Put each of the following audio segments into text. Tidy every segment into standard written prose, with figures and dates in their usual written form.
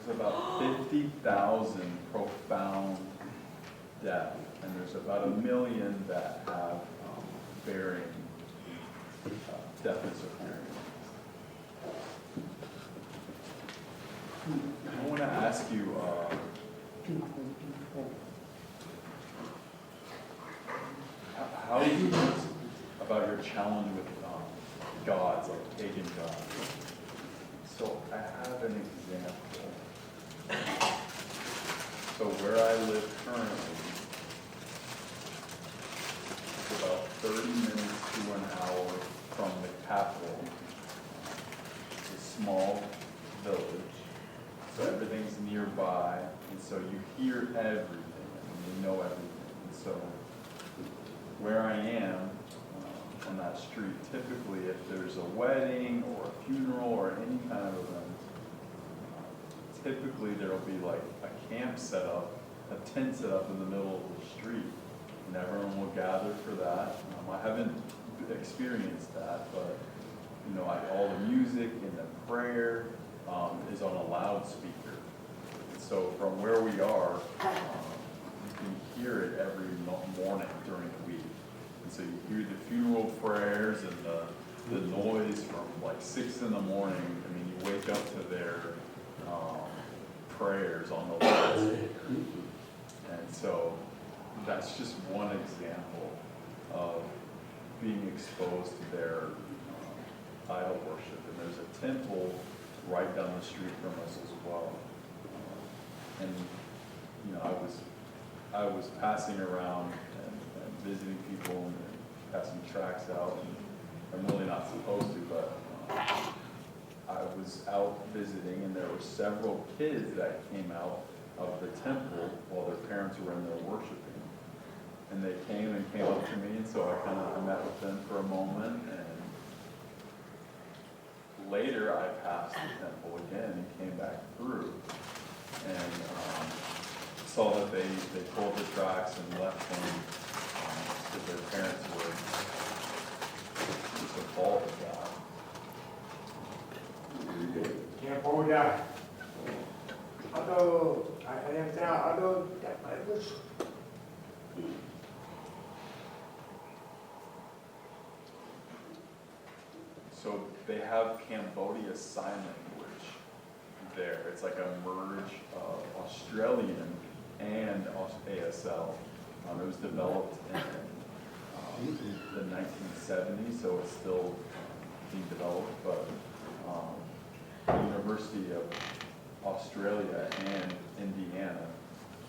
There's about 50,000 profound deaf, and there's about 1 million that have varying deafness of hearing. I want to ask you, how do you feel about your challenge with gods, like pagan gods? So I have an example. So where I live currently, it's about 30 minutes to an hour from the capital. It's a small village, so everything's nearby, and so you hear everything, and you know everything. And so where I am, on that street, typically if there's a wedding or a funeral or any kind of event, typically there'll be like a camp set up, a tent set up in the middle of the street, and everyone will gather for that. I haven't experienced that, but you know, all the music and the prayer is on a loudspeaker. And so from where we are, you can hear it every morning during the week. And so you hear the funeral prayers and the noise from like 6 in the morning. I mean, you wake up to their prayers on the loudspeaker. And so that's just one example of being exposed to their idol worship. And there's a temple right down the street from us as well. And you know, I was passing around and visiting people and passing tracts out. And I'm really not supposed to, but I was out visiting, and there were several kids that came out of the temple while their parents were in there worshiping. And they came up to me, and so I met with them for a moment, and later I passed the temple again and came back through, and saw that they pulled the tracks and left them because their parents were just appalled at God. Cambodia. Although I am now, although that was. So they have Cambodia Sign Language there. It's like a merge of Australian and ASL. It was developed in the 1970s, so it's still being developed, but the University of Australia and Indiana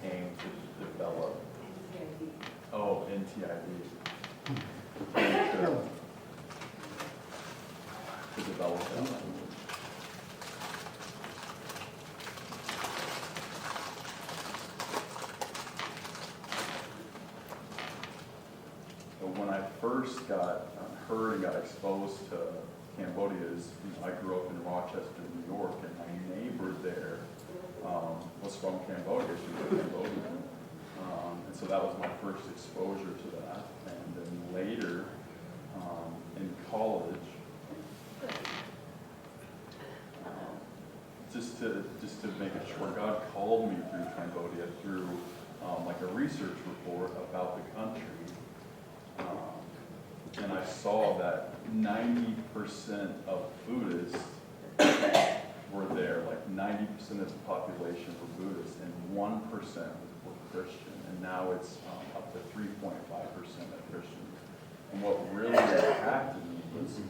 came to develop, NTID, to develop that language. But when I first got heard and got exposed to Cambodia, I grew up in Rochester, New York, and my neighbor there was from Cambodia. She was Cambodian. And so that was my first exposure to that. And then later, in college, just to make it short, God called me through Cambodia through like a research report about the country. And I saw that 90% of Buddhists were there, like 90% of the population were Buddhist, and 1% were Christian, and now it's up to 3.5% of Christians. And what really impacted me was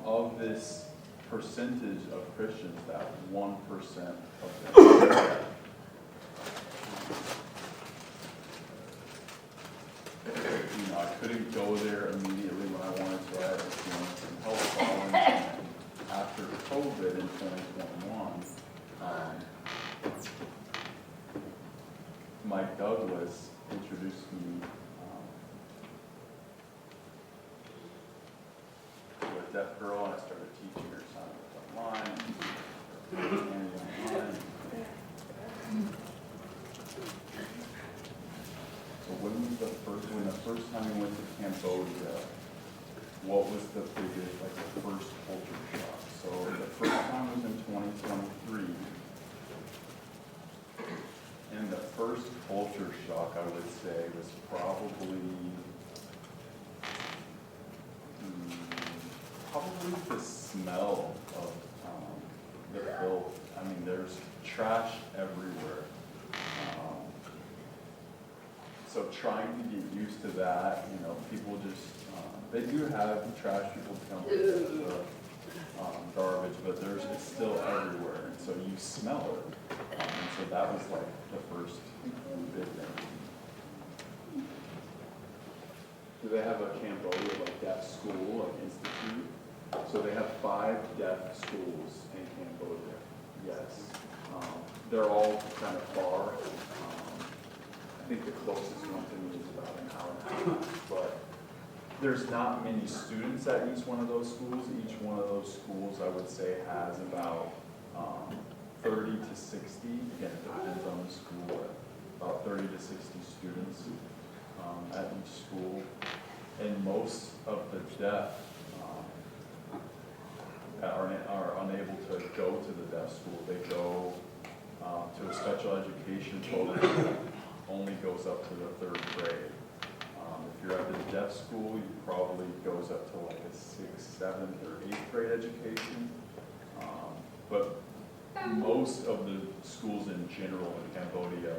of this percentage of Christians, that 1% of them. You know, I couldn't go there immediately when I wanted to. I had some health problems. And after COVID in 2021, Mike Douglas introduced me to a deaf girl, and I started teaching her sign online. So when the first time we went to Cambodia, what was the biggest, like the first culture shock? So the first time was in 2023, culture shock, I would say, was probably the smell of the filth. I mean, there's trash everywhere. So trying to get used to that, you know, people just, they do have trash people come with the garbage, but it's still everywhere, and so you smell it. And so that was like the first big thing. Do they have a Cambodia like deaf school, like institute? So they have 5 deaf schools in Cambodia. Yes. They're all kind of far. I think the closest one to me is about an hour and a half, but there's not many students at each one of those schools. Each one of those schools, I would say, has about 30 to 60, again, it depends on the school, about 30 to 60 students at each school. And most of the deaf are unable to go to the deaf school. They go to a special education program that only goes up to the 3rd grade. If you're at the deaf school, you probably goes up to like a 6th, 7th, or 8th grade education. But most of the schools in general in Cambodia,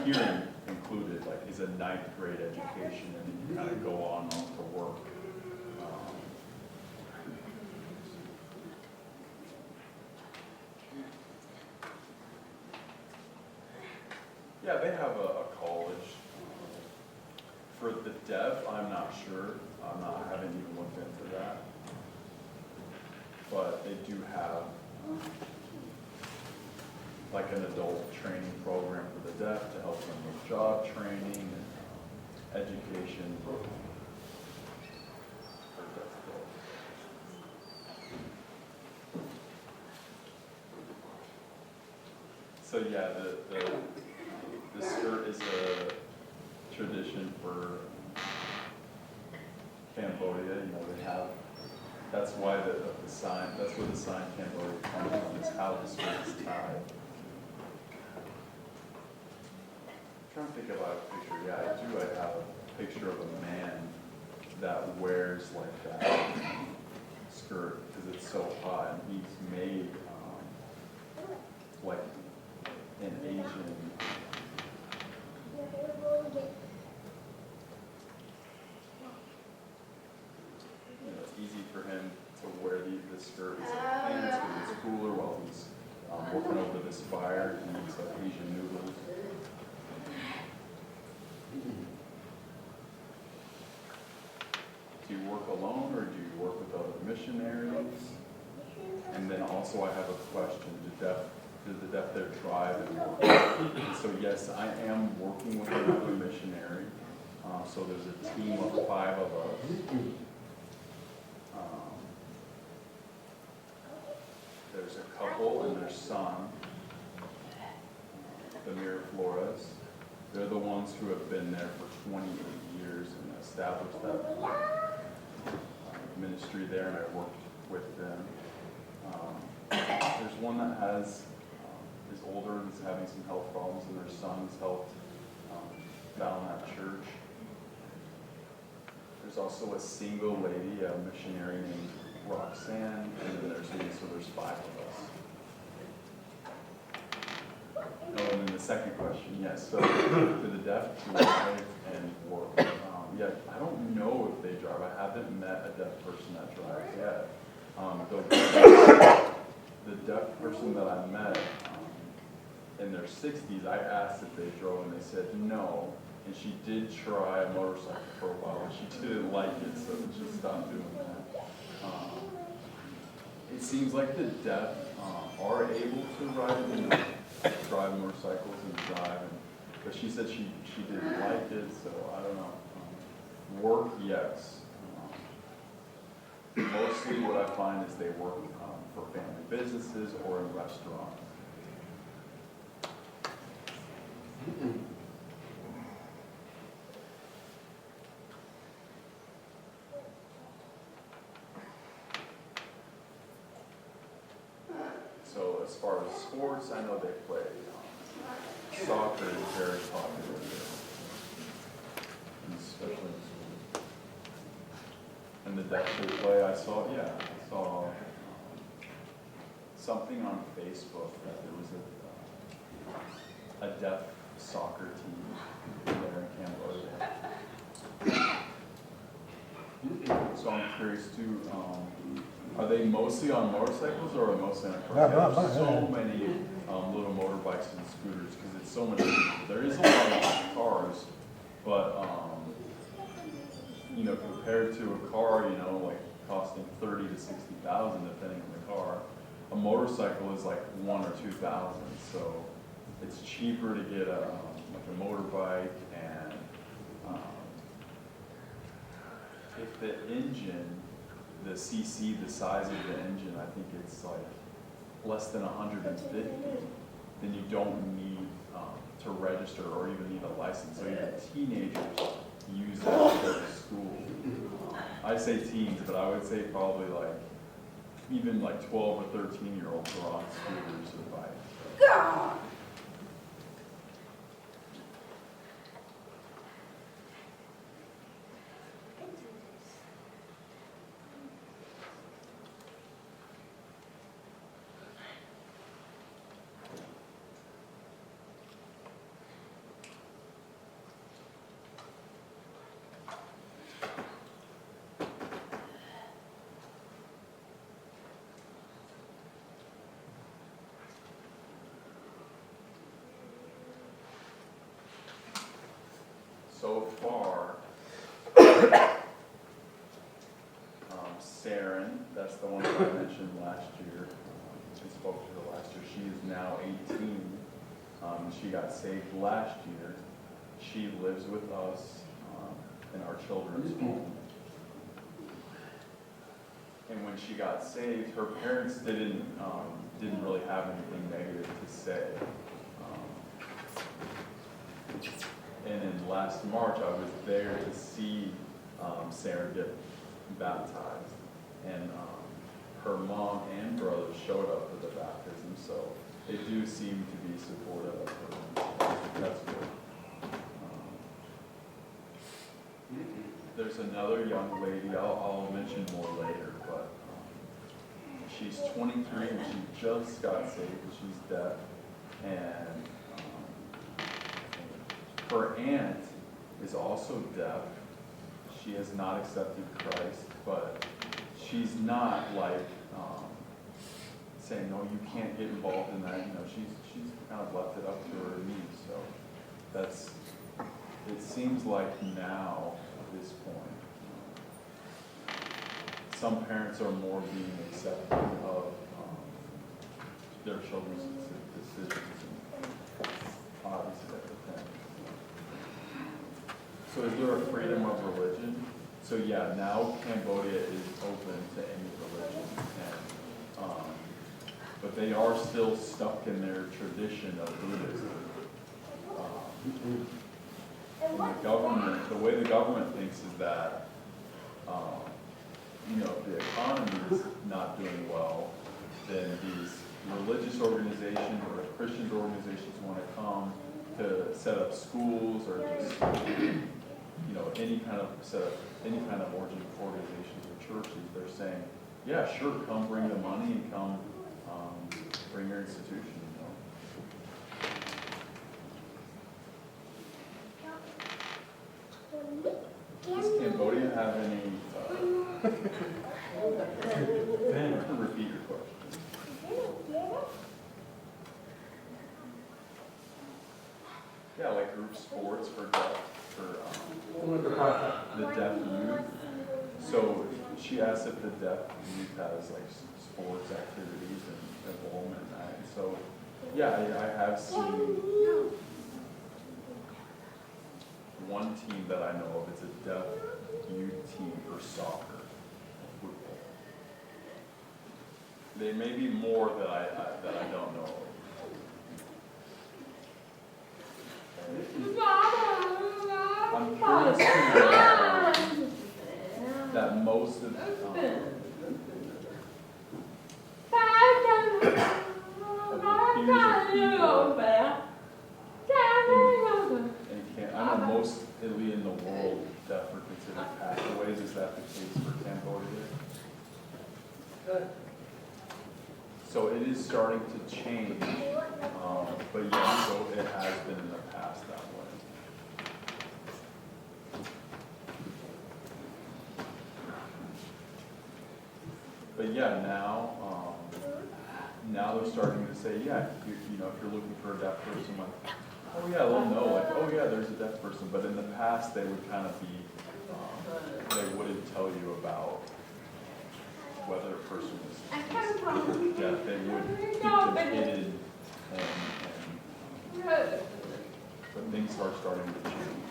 hearing included, like, is a 9th grade education, and you kind of go on to work. Yeah, they have a college. For the deaf, I'm not sure. I haven't even looked into that. But they do have like an adult training program for the deaf to help them with job training and education for deaf adults. So yeah, the skirt is a tradition for Cambodia. You know, they have, that's why the sign, that's where the sign Cambodia comes from, is how the skirt is tied. I'm trying to think about a picture. Yeah, I have a picture of a man that wears like that skirt because it's so hot, and he's made like an Asian. It's easy for him to wear the skirt as a pants because it's cooler while he's working over this fire. He eats like Asian noodles. Do you work alone or do you work with other missionaries? And then also I have a question. Do the deaf there drive and work? So yes, I am working with another missionary. So there's a team of 5 of us. There's a couple and their son, the Flores. They're the ones who have been there for 28 years and established that ministry there, and I worked with them. There's one that is older and is having some health problems, and their son's helped found that church. There's also a single lady, a missionary named Roxanne, and then there's 5 of us. Oh, and then the second question, yes, so do the deaf drive and work? Yeah, I don't know if they drive. I haven't met a deaf person that drives yet. The deaf person that I met in their 60s, I asked if they drove, and they said no. And she did try a motorcycle for a while, and she didn't like it, so she stopped doing that. It seems like the deaf are able to drive motorcycles and drive, but she said she didn't like it, so I don't know. Work, yes. Mostly what I find is they work for family businesses or in restaurants. So as far as sports, I know they play soccer is very popular there, and especially in school. And the deaf they play, I saw something on Facebook that there was a deaf soccer team there in Cambodia. So I'm curious too, are they mostly on motorcycles or are they mostly on cars? There's so many little motorbikes and scooters because it's so much. There is a lot of cars, but compared to a car, like costing 30 to 60,000 depending on the car, a motorcycle is like 1,000 or 2,000. So it's cheaper to get a motorbike, and if the engine, the CC, the size of the engine, I think it's like less than 150, then you don't need to register or even need a license. So even teenagers use that to go to school. I say teens, but I would say probably even 12 or 13-year-olds are on scooters or bikes. God. So far, Saren, that's the one that I mentioned last year. I spoke to her last year. She is now 18. She got saved last year. She lives with us in our children's home. And when she got saved, her parents didn't really have anything negative to say. And in last March, I was there to see Sarah get baptized. And her mom and brother showed up for the baptism, so they do seem to be supportive of her. That's good. There's another young lady, I'll mention more later, but she's 23 and she just got saved. She's deaf. And her aunt is also deaf. She has not accepted Christ, but she's not saying, no, you can't get involved in that. She's kind of left it up to her needs. So it seems like now, at this point, some parents are more being accepting of their children's decisions, and obviously that depends. So is there a freedom of religion? So yeah, now Cambodia is open to any religion, but they are still stuck in their tradition of Buddhism. And the way the government thinks is that, if the economy is not doing well, then these religious organizations or Christian organizations want to come to set up schools or just any kind of organizations or churches. They're saying, yeah, sure, come bring the money and come bring your institution. Does Cambodia have any? Repeat your question. Yeah, like group sports for the deaf youth. So she asked if the deaf youth has sports activities and involvement in that. So yeah, I have seen one team that I know of. It's a deaf youth team for soccer, football. There may be more that I don't know of. I'm curious to know that most of the peers of people I know mostly in the world, deaf are considered pathways. Is that the case for Cambodia? So it is starting to change, but yeah, so it has been in the past that way. But yeah, now they're starting to say, yeah, you know, if you're looking for a deaf person, like, oh yeah, they'll know, like, oh yeah, there's a deaf person. But in the past, they would kind of be, they wouldn't tell you about whether a person was deaf. They would keep them hidden, but things are starting to change.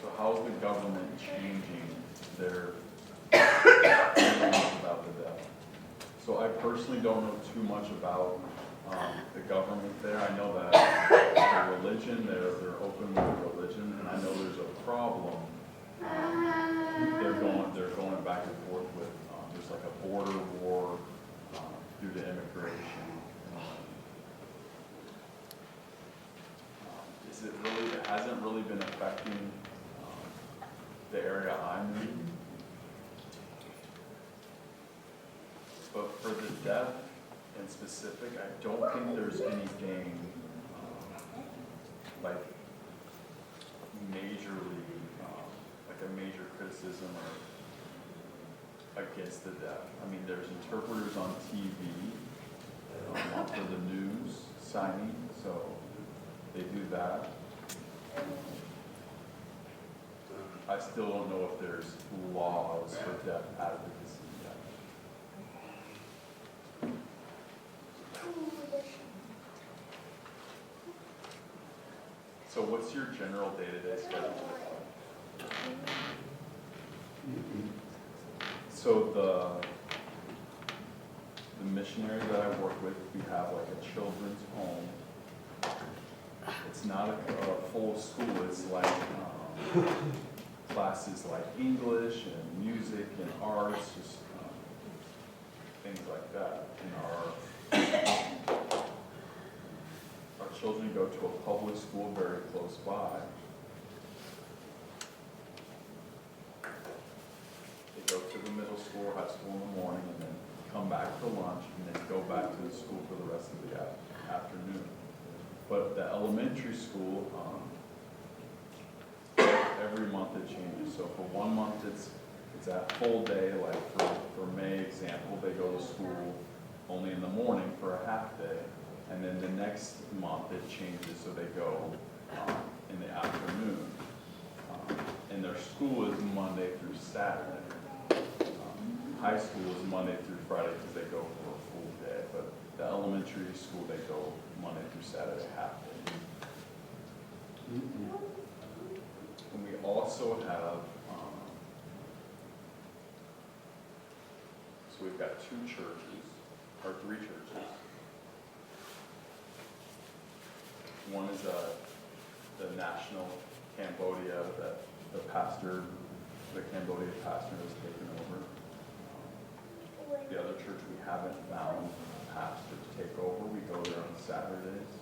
So how's the government changing their feelings about the deaf? So I personally don't know too much about the government there. I know that the religion, they're open with religion, and I know there's a problem. They're going back and forth with, there's like a border war due to immigration. It hasn't really been affecting the area I'm in. But for the deaf in specific, I don't think there's anything like majorly, like a major criticism or against the deaf. I mean, there's interpreters on TV for the news signing, so they do that. I still don't know if there's laws for deaf advocacy yet. So what's your general day-to-day schedule? So the missionaries that I work with, we have like a children's home. It's not a full school, it's like classes like English and music and arts, just things like that. And our children go to a public school very close by. They go to the middle school or high school in the morning and then come back for lunch and then go back to the school for the rest of the afternoon. But the elementary school, every month it changes. So for 1 month it's that full day, like for May example, they go to school only in the morning for a half day. And then the next month it changes, so they go in the afternoon. And their school is Monday through Saturday. High school is Monday through Friday because they go for a full day. But the elementary school, they go Monday through Saturday, half day. And we also have, so we've got 2 churches, or 3 churches. One is the national Cambodia that the Cambodia pastor has taken over. The other church we haven't found a pastor to take over. We go there on Saturdays.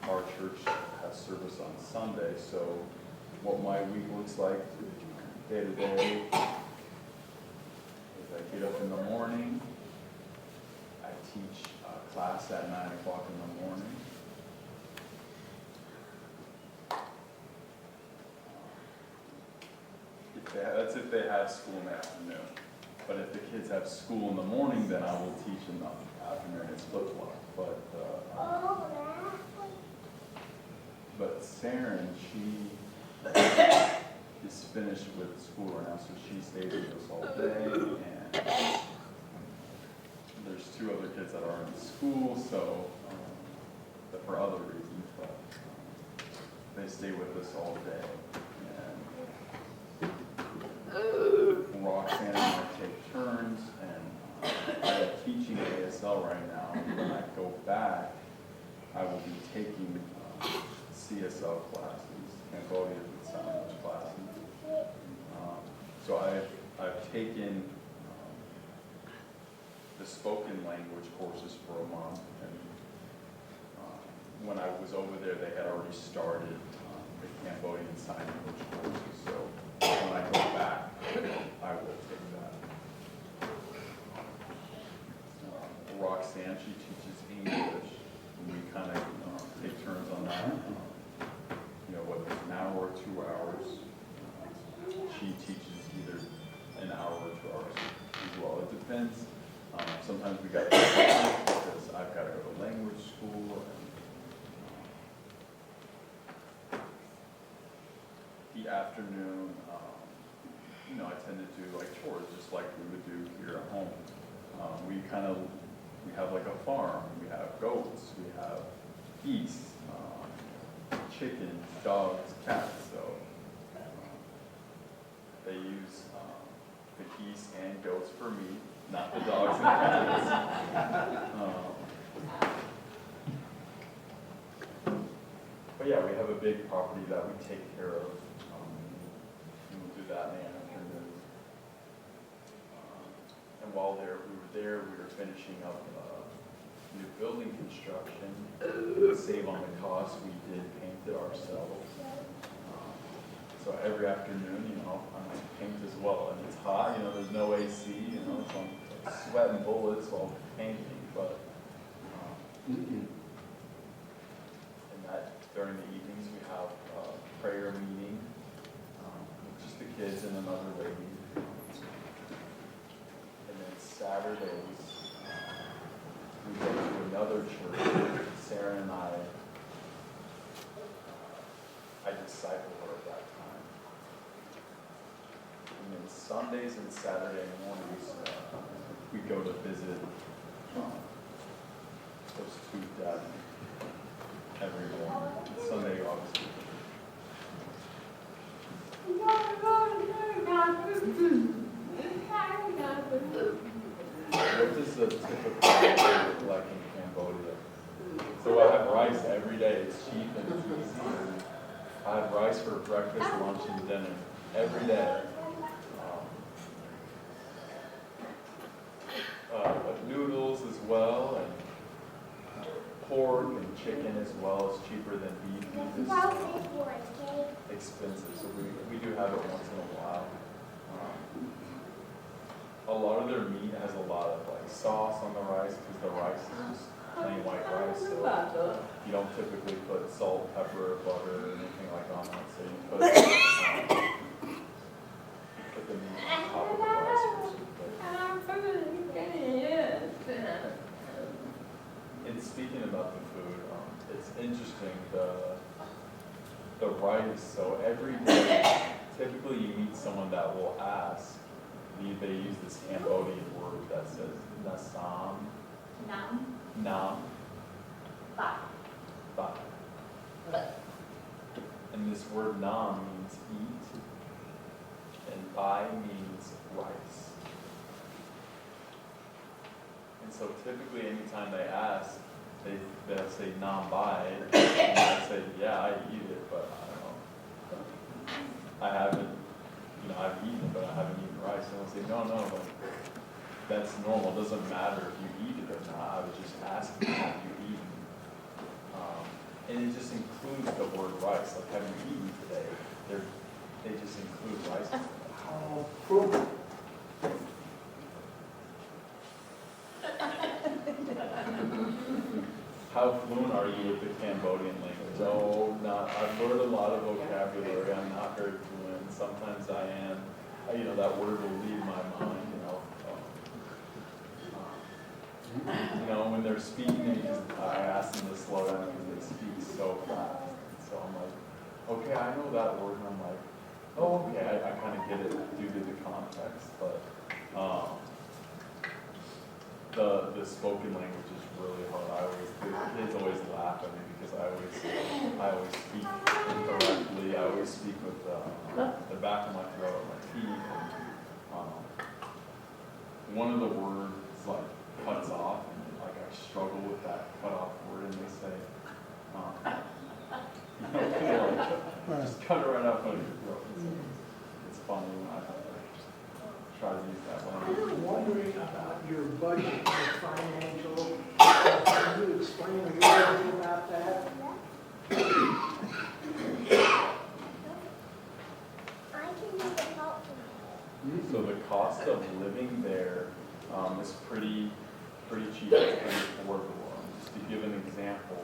Our church has service on Sunday, so what my week looks like day to day is I get up in the morning, I teach a class at 9 o'clock in the morning. That's if they have school in the afternoon. But if the kids have school in the morning, then I will teach in the afternoon. It's flip-flop. But Saren, she is finished with school right now, so she stays with us all day. And there's 2 other kids that are in school, so for other reasons, but they stay with us all day. Roxanne and I take turns, and I'm teaching ASL right now. When I go back, I will be taking CSL classes. Cambodia with sign language classes. So I've taken the spoken language courses for a month, and when I was over there, they had already started the Cambodian sign language courses. So when I go back, I will take that. Roxanne, she teaches English, and we kind of take turns on that. Whether it's an hour or 2 hours, she teaches either an hour or 2 hours as well. It depends. Sometimes we got because I've got to go to language school. And, the afternoon, I tend to do like chores, just like we would do here at home. We have like a farm. We have goats. We have geese, chickens, dogs, cats. So they use the geese and goats for meat, not the dogs and cats. But yeah, we have a big property that we take care of. And we'll do that in the afternoon. And while we were finishing up new building construction. To save on the cost, we did paint it ourselves. So every afternoon, I might paint as well. And it's hot, there's no AC, it's on sweating bullets while painting. But and that during the evenings we have a prayer meeting with just the kids and another lady. And then Saturdays we go to another church. Sarah and I disciple her at that time. And then Sundays and Saturday mornings, we go to visit those two dads every morning. And Sunday, obviously. What does a typical day look like in Cambodia? So I have rice every day. It's cheap and easy. I have rice for breakfast, lunch, and dinner every day. But noodles as well, and pork and chicken as well is cheaper than beef. Beef is expensive, so we do have it once in a while. A lot of their meat has a lot of sauce on the rice because the rice is just plain white rice. So you don't typically put salt, pepper, butter, or anything like on that. So you put the meat on top of the rice. And speaking about the food, it's interesting the rice. So every day, typically you meet someone that will ask. They use this Cambodian word that says nasam. Nam. Ba. And this word nam means eat, and bai means rice. And so typically anytime they ask, they'll say nam bai, and I say, yeah, I eat it, but I haven't, I've eaten it, but I haven't eaten rice. And I'll say, no, that's normal. It doesn't matter if you eat it or not. I was just asking, have you eaten? And it just includes the word rice. Like, have you eaten today? They just include rice. How fluent are you with the Cambodian language? Oh, I've learned a lot of vocabulary. I'm not very fluent. Sometimes I am. That word will leave my mind. When they're speaking, I ask them to slow down because they speak so fast. So I'm like, okay, I know that word, and I'm like, oh, okay, I kind of get it due to the context. But the spoken language is really hard. The kids always laugh at me because I always speak incorrectly. I always speak with the back of my throat, my teeth. One of the words cuts off, and I struggle with that cut off word, and they say, just cut budget and financial. Can you explain a little bit about that? So the cost of living there is pretty cheap, it's pretty affordable. Just to give an example,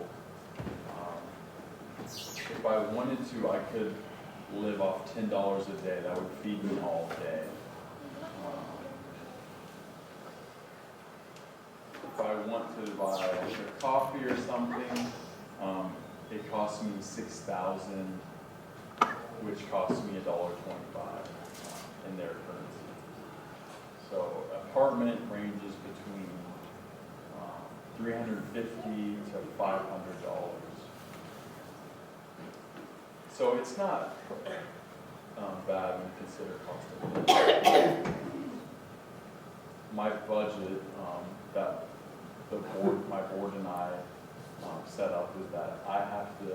if I wanted to, I could live off $10 a day. That would feed me all day. If I want to buy a coffee or something, it costs me $6,000, which costs me $1.25 in their currency. So apartment ranges between $350 to $500. So it's not bad when you consider cost of living. My budget that my board and I set up is that I have to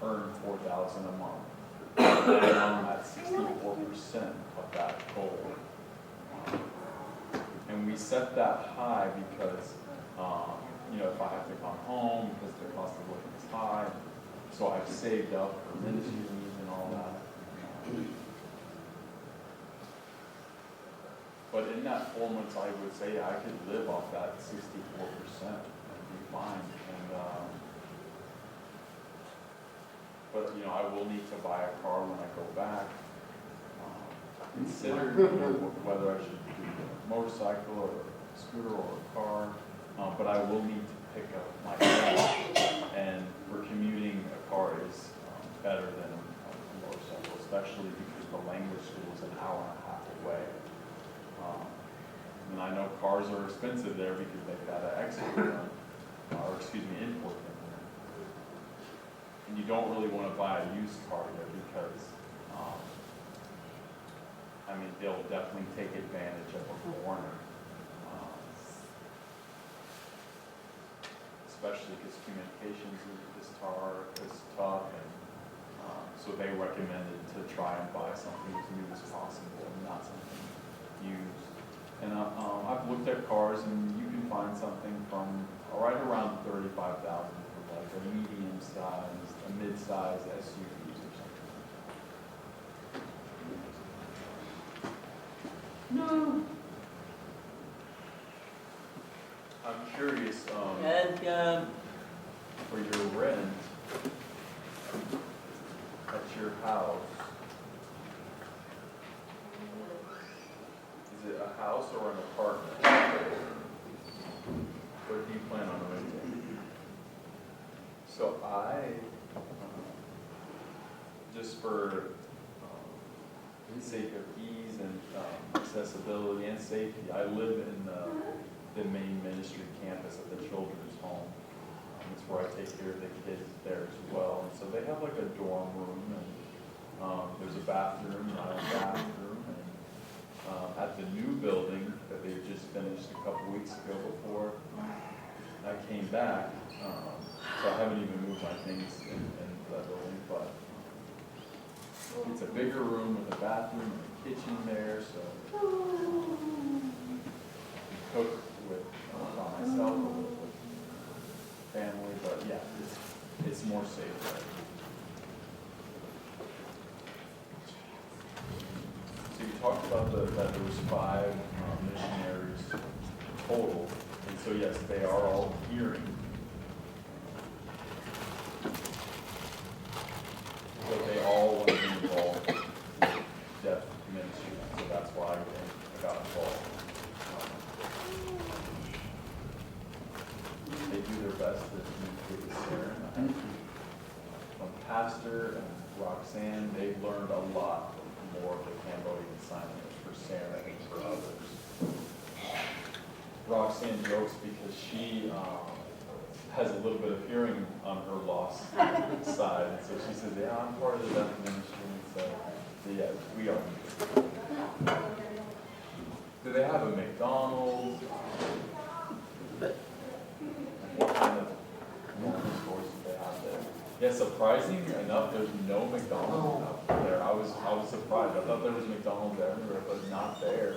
earn $4,000 a month. And I'm at 64% of that goal. And we set that high because, if I have to come home because the cost of living is high, so I've saved up for ministry needs and all that. But in that 4 months, I would say I could live off that 64% and be fine. But I will need to buy a car when I go back. Consider whether I should do a motorcycle or a scooter or a car. But I will need to pick up my car. And for commuting, a car is better than a motorcycle, especially because the language school is an hour and a half away. And I know cars are expensive there because they've got to export them, import them. And you don't really want to buy a used car there because, they'll definitely take advantage of a foreigner. Especially because communications is tough, and so they recommended to try and buy something as new as possible and not something used. And I've looked at cars, and you can find something from right around $35,000 for like a medium size, a mid-size SUVs or something. No. I'm curious, for your rent at your house, is it a house or an apartment? Where do you plan on renting? So just for the sake of ease and accessibility and safety, I live in the main ministry campus at the children's home. It's where I take care of the kids there as well. And so they have like a dorm room, and there's a bathroom, and at the new building that they just finished a couple weeks ago before I came back. So I haven't even moved my things in that building, but it's a bigger room with a bathroom and a kitchen there, so I cook by myself or with family, but yeah, it's more safe there. So you talked about that there was 5 missionaries total, and so yes, they are all hearing. So they all want to be involved with deaf ministry, so that's why I got involved. They do their best to communicate with Sarah. From Pastor and Roxanne, they've learned a lot more of the Cambodian Sign Language for Sarah and for others. Roxanne jokes because she has a little bit of hearing on her lost side. And so she says, yeah, I'm part of the deaf ministry. So yeah, we are. Do they have a McDonald's? What kind of stores do they have there? Yeah, surprising enough, there's no McDonald's out there. I was surprised. I thought there was McDonald's everywhere, but not there.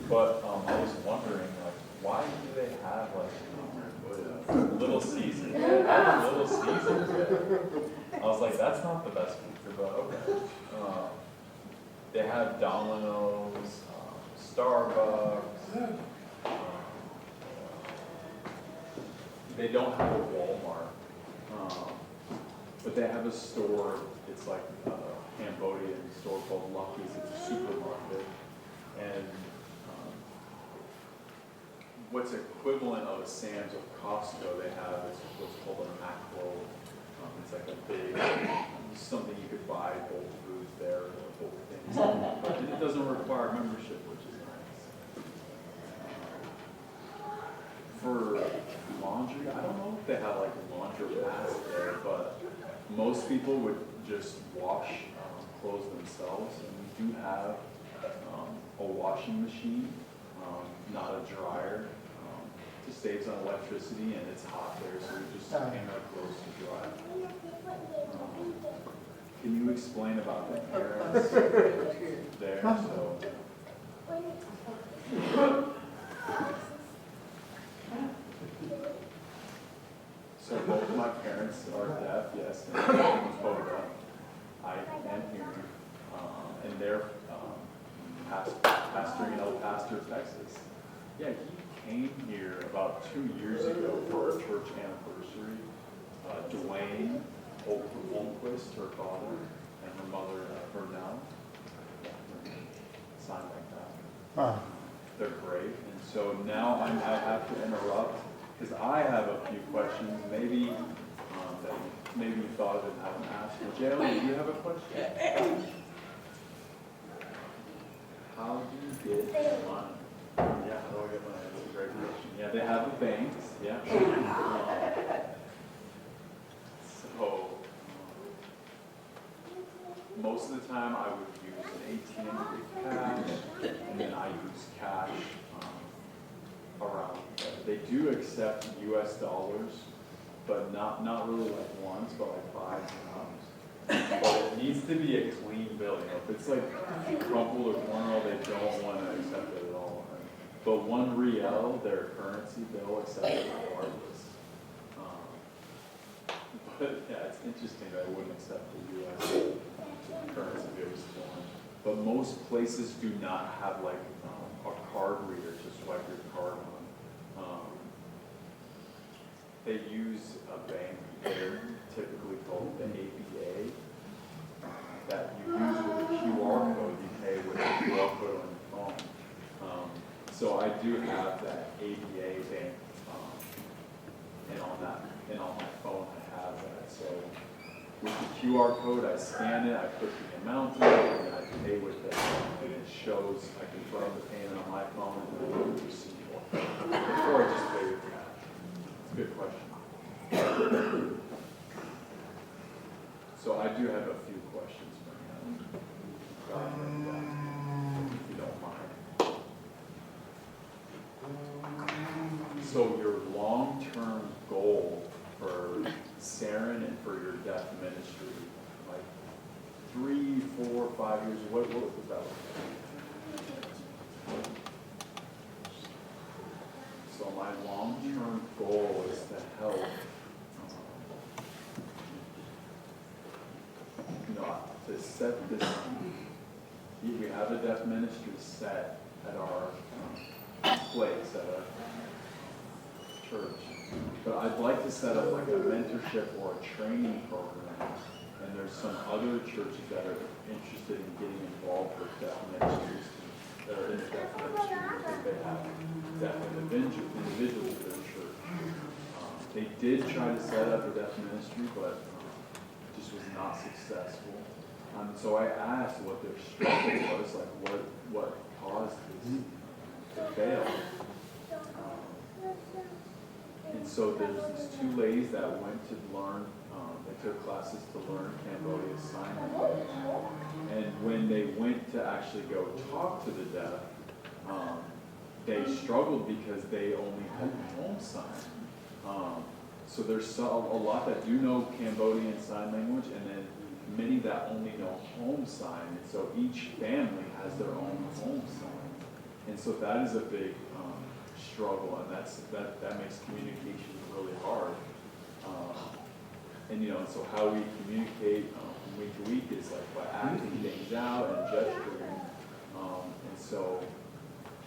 But I was wondering, like, why do they have like Little Caesars? They have a Little Caesars there. I was like, that's not the best pizza, but okay. They have Domino's, Starbucks. They don't have a Walmart, but they have a store. It's like a Cambodian store called Lucky's. It's a supermarket, and what's equivalent of a Sam's or Costco they have is what's called a macro. It's like a big, something you could buy Whole Foods there, Whole things, but it doesn't require membership, which is nice. For laundry, I don't know if they have like laundromats there, but most people would just wash clothes themselves, and we do have a washing machine, not a dryer. It saves on electricity, and it's hot there, so we just hang our clothes to dry. Can you explain about the parents there? So both my parents are deaf, yes, and both deaf. I am hearing, and they're pastoring in El Paso, Texas. Yeah, he came here about 2 years ago for our church anniversary. Dwayne Holmquist, her father, and her mother, Vernell. Sign like that. They're great, and so now I have to interrupt because I have a few questions. Maybe that maybe you thought of and haven't asked. Jail, do you have a question? How do you get money? Yeah, how do I get money? That's a great question. Yeah, they have the banks. Yeah. So most of the time I would use an ATM to get cash, and then I use cash around. They do accept U.S. dollars, but not really like ones, but like 5s and pounds. But it needs to be a clean bill. You know, if it's like crumpled or worn, they don't want to accept it at all. But 1 real, their currency, they'll accept it regardless. But yeah, it's interesting that I wouldn't accept the U.S. currency if it was foreign. But most places do not have like a card reader to swipe your card on. They use a bank there, typically called the ABA, that you use with a QR code. You pay with a QR code on your phone. So I do have that ABA bank, and on my phone I have that. So with the QR code, I scan it, I put the amount in, and I pay with it, and it shows, I can put the payment on my phone and then I receive it. Or I just pay with cash. It's a good question. So I do have a few questions for you, if you don't mind. So your long-term goal for Saren and for your deaf ministry, like 3, 4, 5 years, what was that like? So my long-term goal is to help, to set this, we have a deaf ministry set at our place, at our church. But I'd like to set up like a mentorship or a training program, and there's some other churches that are interested in getting involved with deaf ministries, that are in the deaf ministry because they have deaf individuals in their church. They did try to set up a deaf ministry, but it just was not successful. So I asked what their struggle was, like what caused this to fail. And so there's these 2 ladies that went to learn, they took classes to learn Cambodia Sign Language. And when they went to actually go talk to the deaf, they struggled because they only had home sign. So there's a lot that do know Cambodian Sign Language, and then many that only know home sign. And so each family has their own home sign. And so that is a big struggle, and that makes communication really hard. And so how we communicate from week to week is like by acting things out and gesturing. And so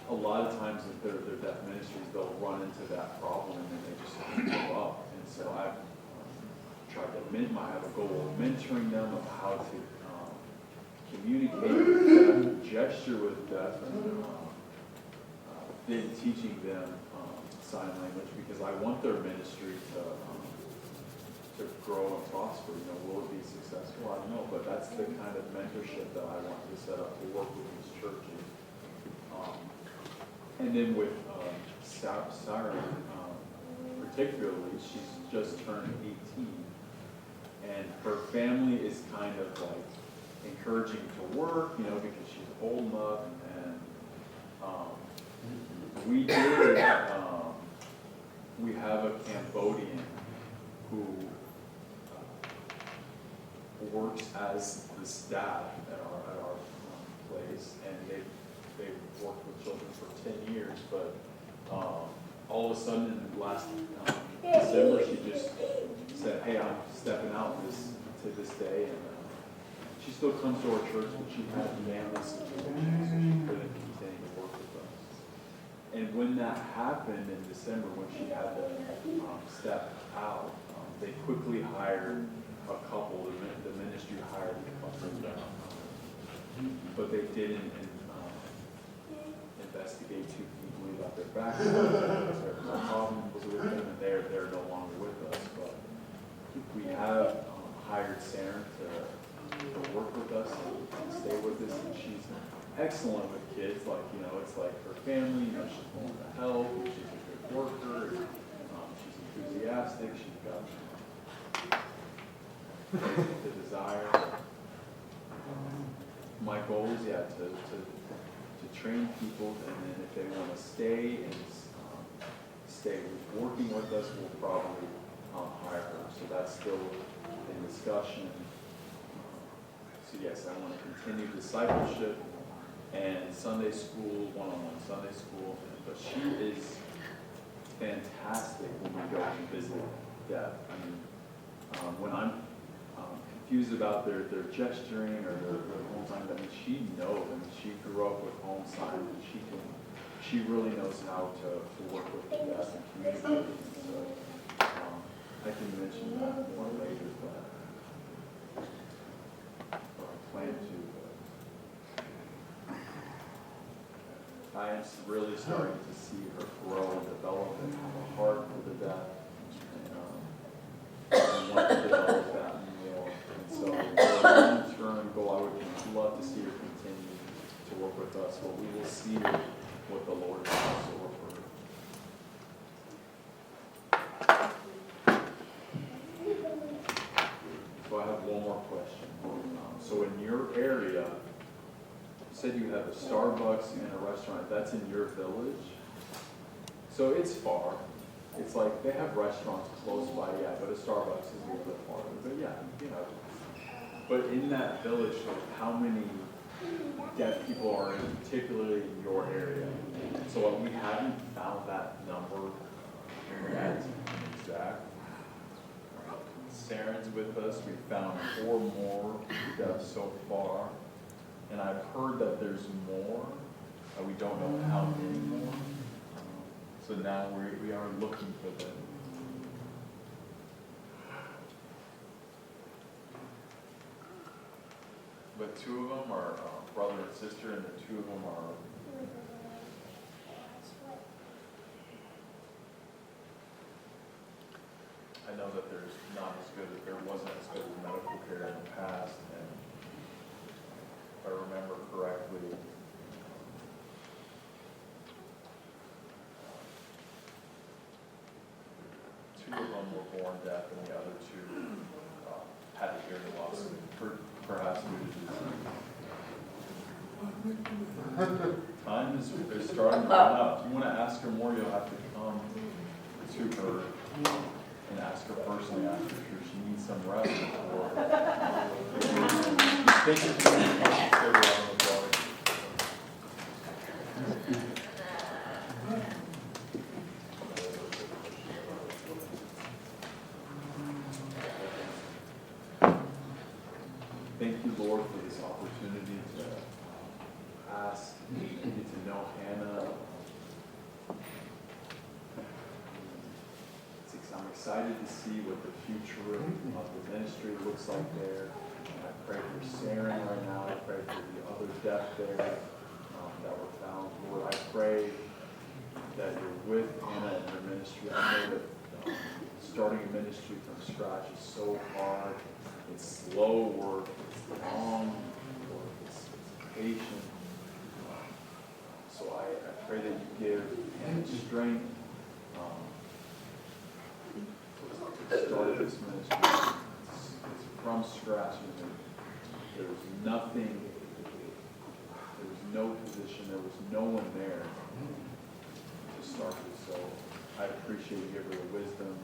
a lot of times with their deaf ministries, they'll run into that problem and then they just give up. And so I've tried to I have a goal of mentoring them of how to communicate with deaf, gesture with deaf, and then teaching them sign language, because I want their ministry to grow and prosper. Will it be successful? I don't know, but that's the kind of mentorship that I want to set up to work with these churches. And then with Siren, particularly, she's just turned 18, and her family is kind of like encouraging to work, because she's old enough, and we have a Cambodian who works as the staff at our place, and they've worked with children for 10 years, but all of a sudden last December she just said, hey, I'm stepping out to this day, and she still comes to our church, but she had family situations, so she couldn't continue to work with us. And when that happened in December, when she had to step out, they quickly hired a couple. The ministry hired a couple, but they didn't investigate too deeply about their background. There was a problem with them, and they're no longer with us. But we have hired Sarah to work with us and stay with us, and she's excellent with kids. Like, it's like her family. She's willing to help. She's a good worker. She's enthusiastic. She's got the desire. My goal is, to train people, and then if they want to stay and stay working with us, we'll probably hire her. So that's still in discussion. So yes, I want to continue discipleship and Sunday school, one-on-one Sunday school. But she is fantastic when we go and visit deaf. When I'm confused about their gesturing or their home signs, she knows. She grew up with home signs, and she really knows how to work with the deaf and communicate. So I can mention that more later, but or I plan to. But I am really starting to see her grow and develop and have a heart for the deaf, and I want to develop that more. And so, for a long-term goal, I would love to see her continue to work with us, but we will see what the Lord has in store for her. So I have one more question. So in your area, you said you have a Starbucks and a restaurant. That's in your village? So it's far. It's like they have restaurants close by, but a Starbucks is a little bit farther. But But in that village, like, how many deaf people are in, particularly in your area? So we haven't found that number yet, exact. Saren's with us. We found 4 more deaf so far, and I've heard that there's more. We don't know how many more. So now we are looking for them. But 2 of them are brother and sister, and the 2 of them are. I know that there wasn't as good as medical care in the past, and if I remember correctly, two of them were born deaf, and the other 2 had a hearing loss, perhaps due to disease. Time is starting to run out. If you want to ask her more, you'll have to come to her and ask her personally. Ask her if she needs some rest. Or thank you for being considerate on the Thank you, Lord, for this opportunity to ask and get to know Hannah. I'm excited to see what the future of the ministry looks like there. I pray for Saren right now. I pray for the other deaf there that were found. Lord, I pray that you're with Hannah and her ministry. I know that starting a ministry from scratch is so hard. It's slow work. It's long work. It's patient. So I pray that you give Hannah strength. Started this ministry. It's from scratch. And there was nothing, there was no position, there was no one there to start this. So I appreciate you give her the wisdom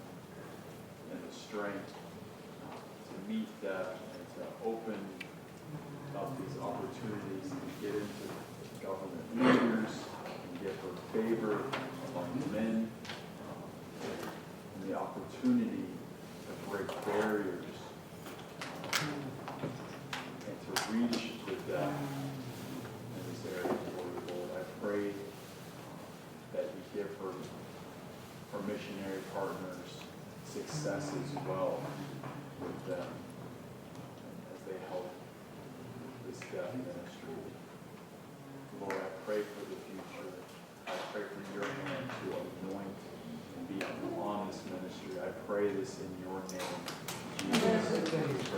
and the strength to meet that and to open up these opportunities to get into government leaders and get her favor among men. And the opportunity to break barriers and to reach with them in this area, Lord. I pray that you give her missionary partners success as well with them as they help this deaf ministry. Lord, I pray for the future. I pray for your hand to anoint and be on this ministry. I pray this in your name, Jesus.